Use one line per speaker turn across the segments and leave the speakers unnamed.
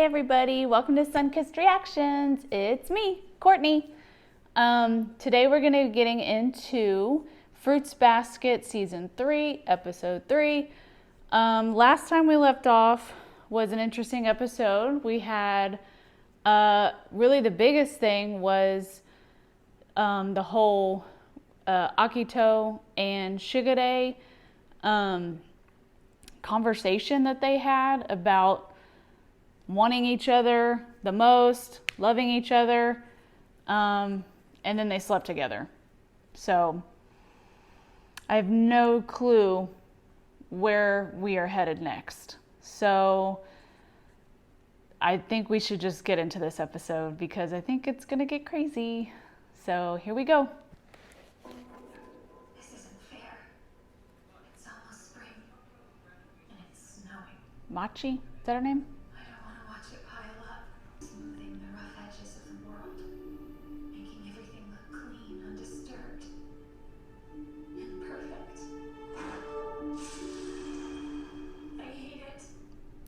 everybody, welcome to Sunkissed Reactions. It's me, Courtney. Today we're going to be getting into Fruits Basket Season 3, Episode 3. Last time we left off was an interesting episode. We had, really the biggest thing was the whole Akito and Shigure conversation that they had about wanting each other the most, loving each other, and then they slept together. So I have no clue where we are headed next. So I think we should just get into this episode because I think it's going to get crazy. So here we go.
This isn't fair. It's almost spring, and it's snowing.
Machi, is that her name?
I don't want to watch it pile up, smoothing the rough edges of the world, making everything look clean, undisturbed, and perfect. I hate it.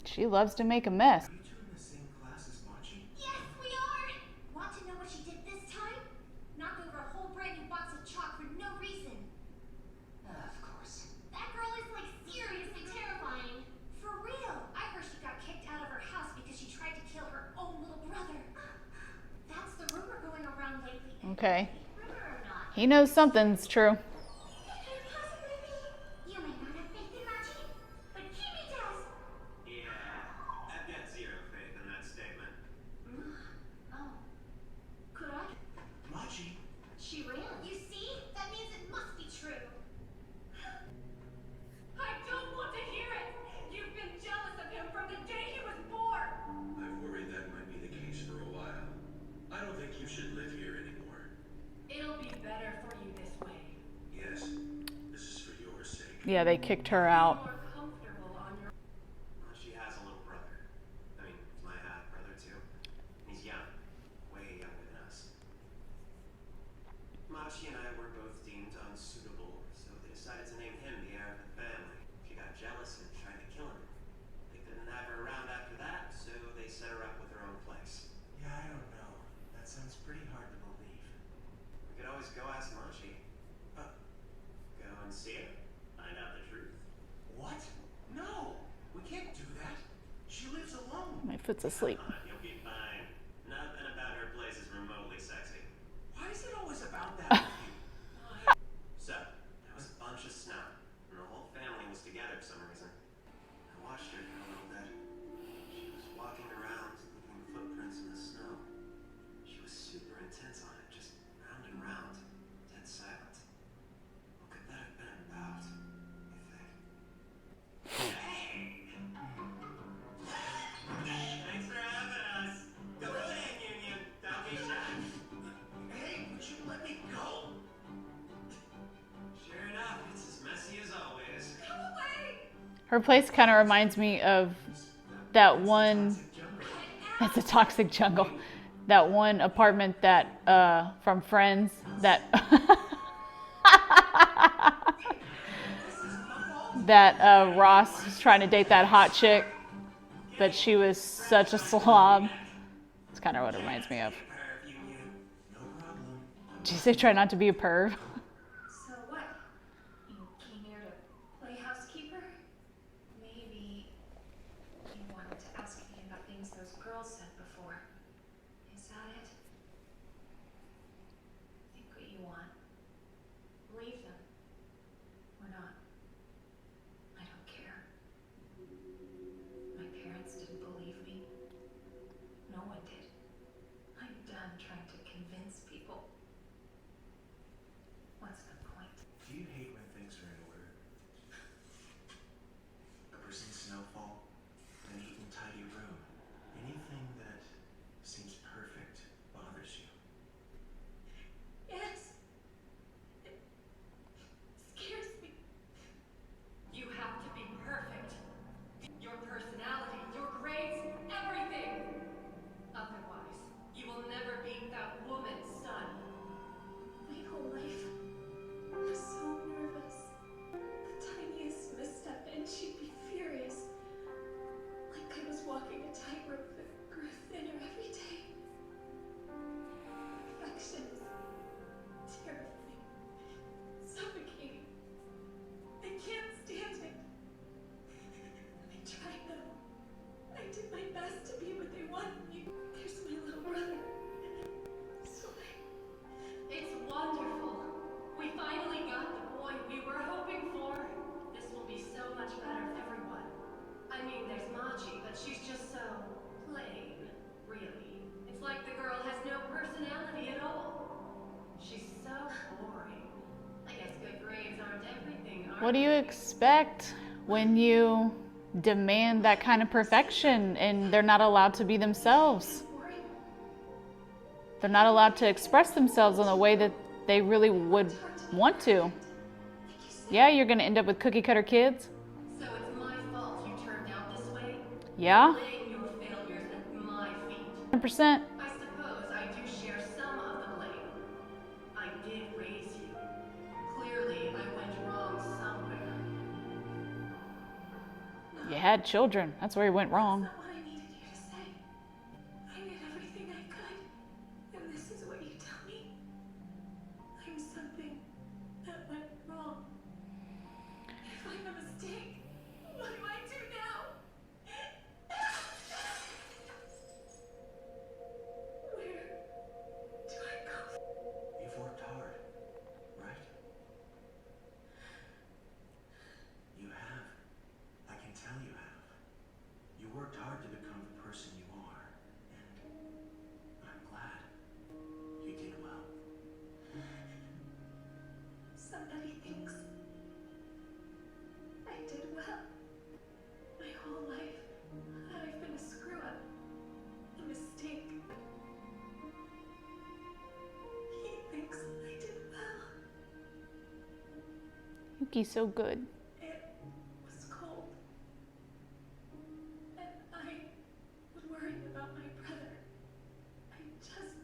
She loves to make a mess.
Are you two in the same class as Machi?
Yes, we are! Want to know what she did this time? Knock over a whole brand new box of chalk for no reason. Of course. That girl is like seriously terrifying. For real. I heard she got kicked out of her house because she tried to kill her own little brother. That's the rumor going around lately.
Okay.
Rumor or not?
He knows something's true.
It could possibly be. You may not have faith in Machi, but Kimi does.
Yeah, I've got zero faith in that statement.
Oh. Could I?
Machi?
She ran. You see? That means it must be true. I don't want to hear it! You've been jealous of him from the day he was born!
I've worried that might be the case for a while. I don't think you should live here anymore.
It'll be better for you this way.
Yes, this is for your sake.
Yeah, they kicked her out.
More comfortable on your...
She has a little brother. I mean, my half brother too. He's young, way younger than us. Machi and I were both deemed unsuitable, so they decided to name him the heir of the family. She got jealous and tried to kill him. They couldn't have her around after that, so they set her up with her own place.
Yeah, I don't know. That sounds pretty hard to believe.
We could always go ask Machi. Go and see her. Find out the truth.
What? No! We can't do that. She lives alone.
My foot's asleep.
You'll be fine. Nothing about her place is remotely sexy.
Why is it always about that with you?
So, there was a bunch of snow, and the whole family was together for some reason. I watched her for a little bit. She was walking around, leaving footprints in the snow. She was super intense on it, just round and round, dead silent. What could that have been about, you think? Hey! Thanks for having us. Go ahead, Union. Don't be shy.
Hey, would you let me go?
Sure enough, it's as messy as always.
Come away!
Her place kind of reminds me of that one, it's a toxic jungle, that one apartment that, from Friends, that, that Ross was trying to date that hot chick, but she was such a slob. It's kind of what it reminds me of.
Perv, Union.
No problem.
Did you say try not to be a perv?
So what? You came here to play housekeeper? Maybe you wanted to ask me about things those girls said before. Is that it? Think what you want. Believe them. Or not. I don't care. My parents didn't believe me. No one did. I'm done trying to convince people.
What do you expect when you demand that kind of perfection and they're not allowed to be themselves? They're not allowed to express themselves in a way that they really would want to. Yeah, you're going to end up with cookie cutter kids.
So it's my fault you turned out this way?
Yeah,
Laying your failures at my feet.
100%.
I suppose I do share some of the blame. I did raise you. Clearly, I went wrong somewhere.
You had children. That's where you went wrong.
That's not what I needed you to say. I did everything I could, and this is what you tell me? I'm something that went wrong. If I'm a mistake, what do I do now? Where do I go?
You've worked hard, right? You have. I can tell you have. You worked hard to become the person you are, and I'm glad you did well.
Somebody thinks I did well. My whole life, I've been a screw up, a mistake. He thinks I did well.
Yuki's so good.
It was cold. And I was worried about my brother. I just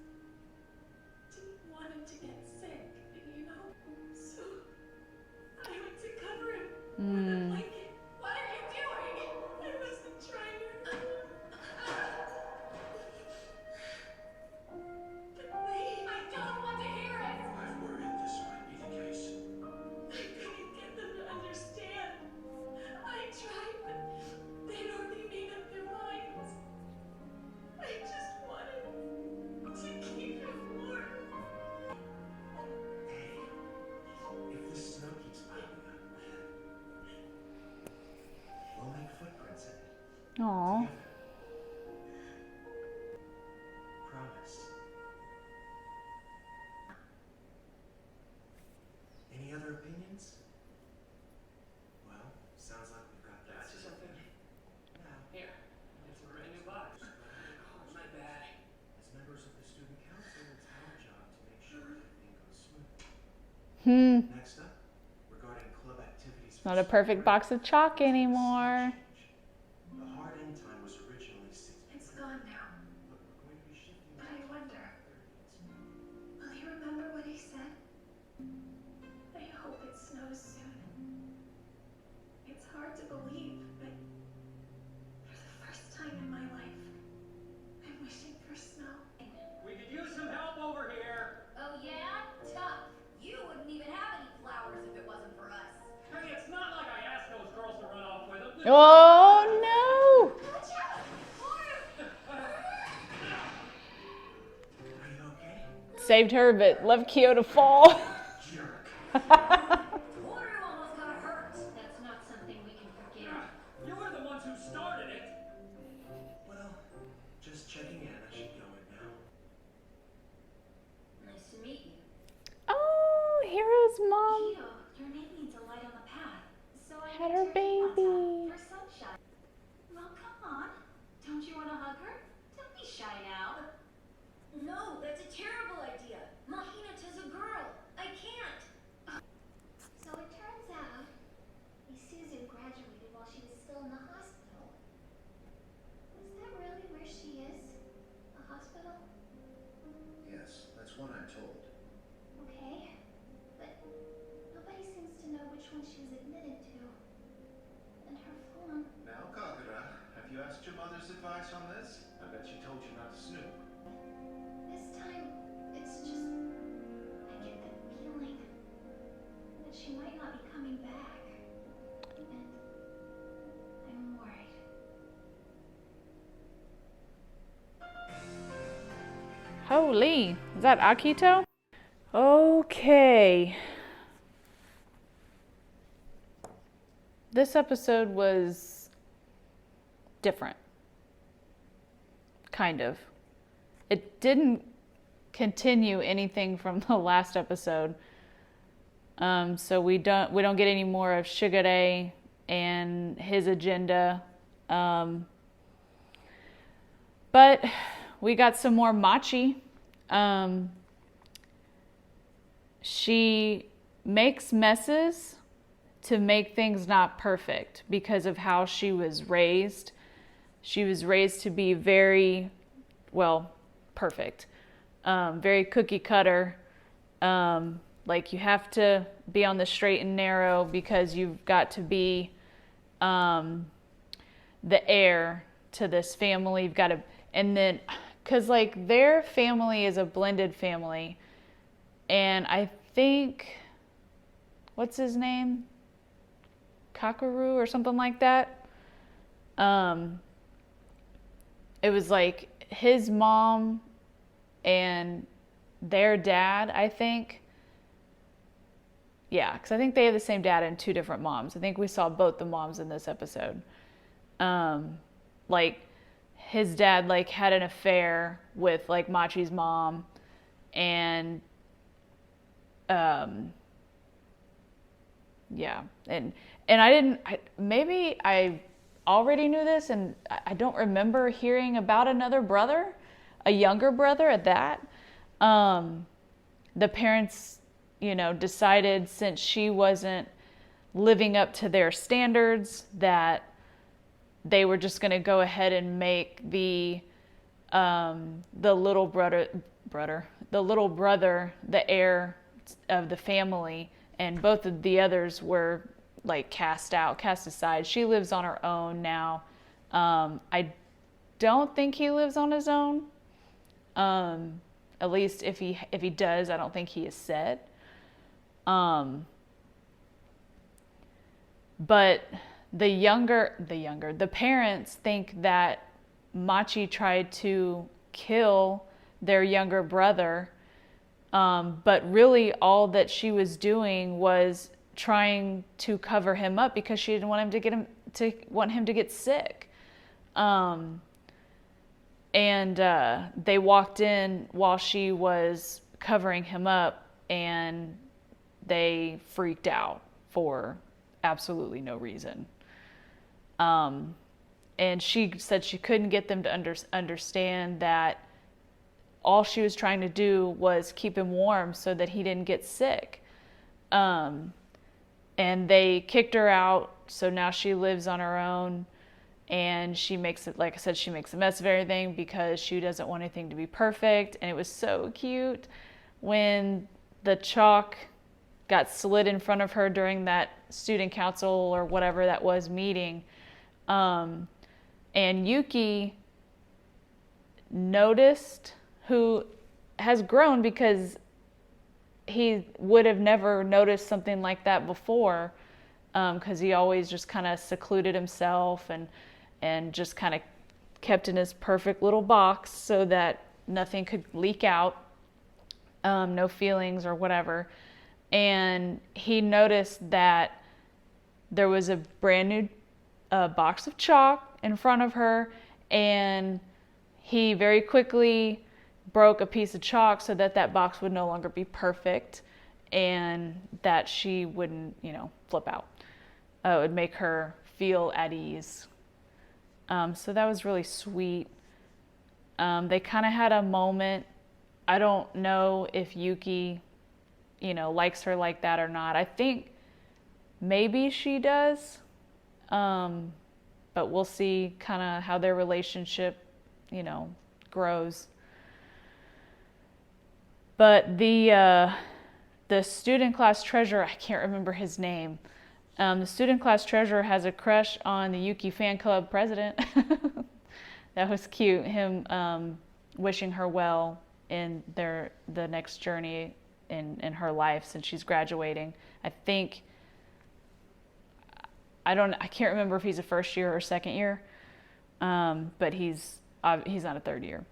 didn't want him to get sick, you know? So I went to cover him with a blanket. What are you doing? I wasn't trying to. But wait, I don't want to hear it.
I've worried this might be the case.
I couldn't get them to understand. I tried, but they'd already made up their minds. I just wanted to keep him warm.
Hey, if the snow keeps piling up, we'll make footprints in it.
Aw.
Together. Promise. Any other opinions? Well, sounds like we've got that.
That's something.
Now,
Here, it's a brand new box. Oh, my bad.
as members of the student council, it's our job to make sure everything goes smoothly. Next up, regarding club activities.
Not a perfect box of chalk anymore.
The hard end time was originally 6
It's gone now.
but we're going to be shifting
But
that
I
to
wonder,
30
will he remember what he said? I hope it snows soon. It's hard to believe, but for the first time in my life, I'm wishing for snow.
We could use some help over here.
Oh yeah? Tough. You wouldn't even have any flowers if it wasn't for us.
Hey, it's not like I asked those girls to run off with them.
Oh
Watch out!
Are you okay?
no! Saved her, but left Kyo to fall.
Jerk.
Toru almost got hurt. That's not something we can forgive.
You were the ones who started it.
Well, just checking in. I should go in now.
Nice to meet you.
Oh, Hero's mom
Kyo, your name means a light on the path. So I
had
went
her
to your house
baby.
for sunshine. Well, come on. Don't you want to hug her? Don't be shy now. No, that's a terrible idea. Mahina's a girl. I can't. So it turns out, Isuzu graduated while she was still in the hospital. Is that really where she is? A hospital?
Yes, that's what I'm told.
Okay. But nobody seems to know which one she was admitted to. And her phone.
Now, Kagura, have you asked your mother's advice on this? I bet she told you not to snoop.
This time, it's just. I get the feeling that she might not be coming back. And I'm worried.
Holy, is that Akito? Okay. This episode was different. Kind of. It didn't continue anything from the last episode. So we don't get any more of Shigure and his agenda. But we got some more Machi. She makes messes to make things not perfect because of how she was raised. She was raised to be very, well, perfect. Very cookie cutter. Like you have to be on the straight and narrow because you've got to be the heir to this family. You've got to, and then, because like their family is a blended family. And I think, what's his name? Kakaru or something like that. It was like his mom and their dad, I think. Yeah, because I think they have the same dad and two different moms. I think we saw both the moms in this episode. Like his dad like had an affair with like Machi's mom, and yeah, and maybe I already knew this, and I don't remember hearing about another brother, a younger brother at that. The parents, decided since she wasn't living up to their standards that they were just going to go ahead and make the little brother the heir of the family, and both of the others were like cast aside. She lives on her own now. I don't think he lives on his own. At least if he does, I don't think he is said. But the parents think that Machi tried to kill their younger brother, but really all that she was doing was trying to cover him up because she didn't want him to get sick. And they walked in while she was covering him up, and they freaked out for absolutely no reason. And she said she couldn't get them to understand that all she was trying to do was keep him warm so that he didn't get sick. And they kicked her out, so now she lives on her own, and she makes it, like I said, she makes a mess of everything because she doesn't want anything to be perfect. And it was so cute when the chalk got slid in front of her during that student council or whatever that was meeting. And Yuki noticed, who has grown because he would have never noticed something like that before, because he always just kind of secluded himself and just kind of kept in his perfect little box so that nothing could leak out, no feelings or whatever. And he noticed that there was a brand new box of chalk in front of her, and he very quickly broke a piece of chalk so that box would no longer be perfect and that she wouldn't, flip out. It would make her feel at ease. So that was really sweet. They kind of had a moment. I don't know if Yuki, likes her like that or not. I think maybe she does. But we'll see kind of how their relationship, grows. But the student class treasurer, I can't remember his name. The student class treasurer has a crush on the Yuki fan club president. That was cute. Him wishing her well in the next journey in her life since she's graduating. I can't remember if he's a first year or second year, but he's not a third year.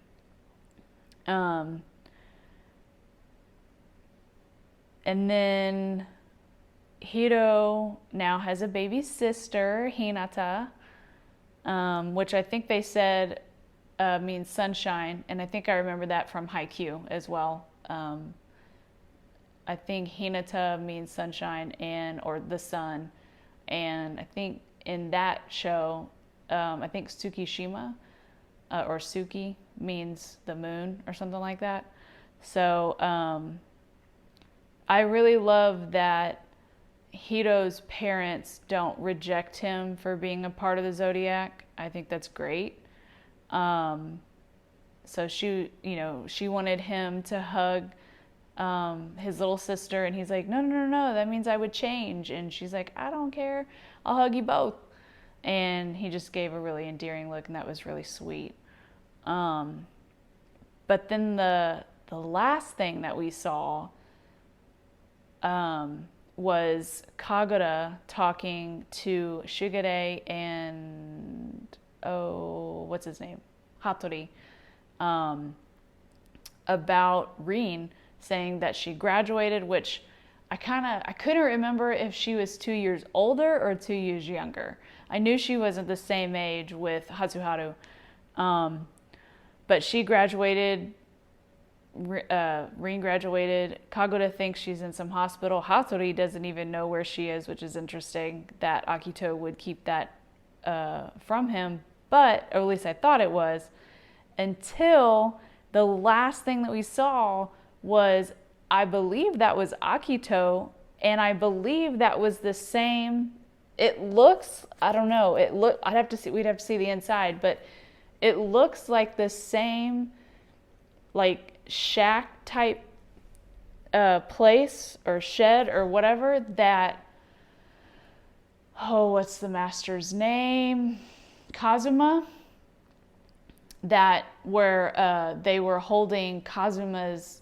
And then Hiro now has a baby sister, Hinata, which I think they said means sunshine, and I think I remember that from Haikyuu as well. I think Hinata means sunshine or the sun. And I think in that show, I think Tsukishima or Suki means the moon or something like that. So I really love that Hiro's parents don't reject him for being a part of the Zodiac. I think that's great. So she wanted him to hug his little sister, and he's like, no, that means I would change. And she's like, I don't care, I'll hug you both. And he just gave a really endearing look, and that was really sweet. But then the last thing that we saw was Kagura talking to Shigure and what's his name? Hattori, about Rin, saying that she graduated, which I couldn't remember if she was 2 years older or 2 years younger. I knew she wasn't the same age with Hatsuharu, but she graduated. Rin graduated. Kagura thinks she's in some hospital. Hattori doesn't even know where she is, which is interesting that Akito would keep that from him, or at least I thought it was, until the last thing that we saw was, I believe that was Akito, and I believe that was the same. It looks, I don't know, we'd have to see the inside, but it looks like the same, like, shack type place or shed or whatever that, what's the master's name? Kazuma, that where they were holding Kazuma's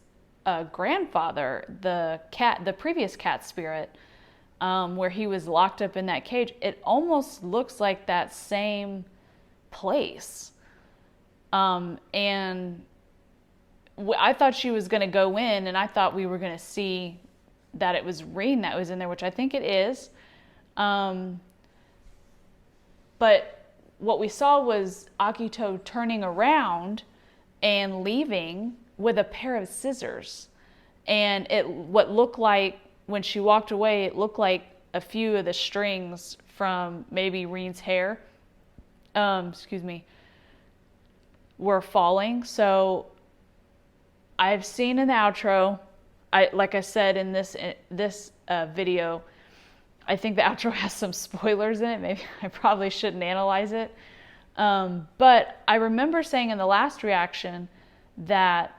grandfather, the previous cat spirit, where he was locked up in that cage. It almost looks like that same place. And I thought she was going to go in, and I thought we were going to see that it was Rin that was in there, which I think it is. But what we saw was Akito turning around and leaving with a pair of scissors. And what looked like, when she walked away, it looked like a few of the strings from maybe Rin's hair, were falling. So I've seen in the outro, like I said in this video, I think the outro has some spoilers in it. Maybe I probably shouldn't analyze it. But I remember saying in the last reaction that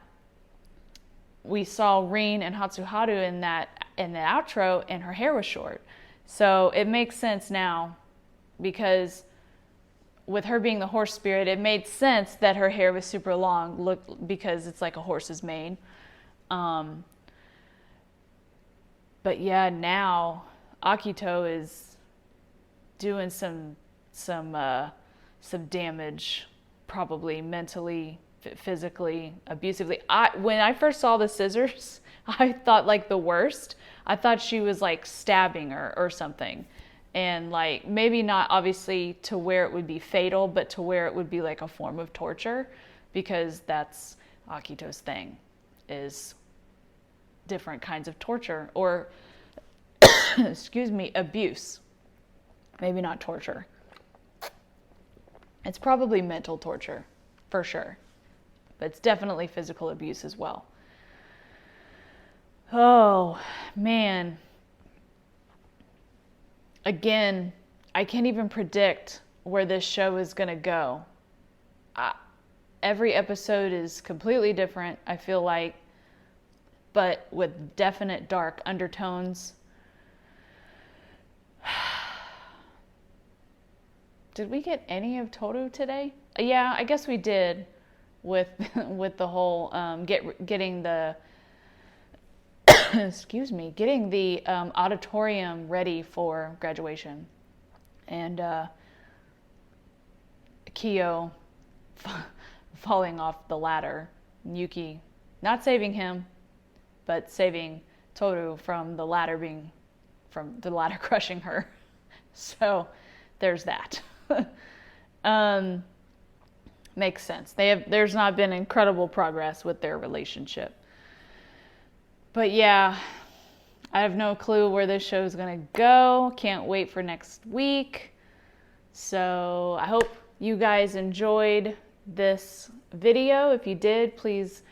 we saw Rin and Hatsuharu in the outro, and her hair was short. So it makes sense now, because with her being the horse spirit, it made sense that her hair was super long, because it's like a horse's mane. But yeah, now Akito is doing some damage, probably mentally, physically, abusively. When I first saw the scissors, I thought like the worst. I thought she was like stabbing her or something. And like, maybe not obviously to where it would be fatal, but to where it would be like a form of torture, because that's Akito's thing, is different kinds of torture, or abuse. Maybe not torture. It's probably mental torture, for sure. But it's definitely physical abuse as well. Oh, man. Again, I can't even predict where this show is going to go. Every episode is completely different, I feel like, but with definite dark undertones. Did we get any of Toru today? Yeah, I guess we did, with the whole getting the getting the auditorium ready for graduation, and Kyo falling off the ladder. Yuki not saving him, but saving Toru from the ladder crushing her. So there's that. Makes sense. There's not been incredible progress with their relationship. But yeah, I have no clue where this show is going to go. Can't wait for next week. So I hope you guys enjoyed this video. If you did, please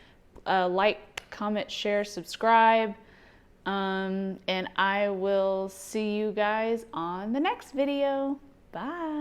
like, comment, share, subscribe. And I will see you guys on the next video. Bye.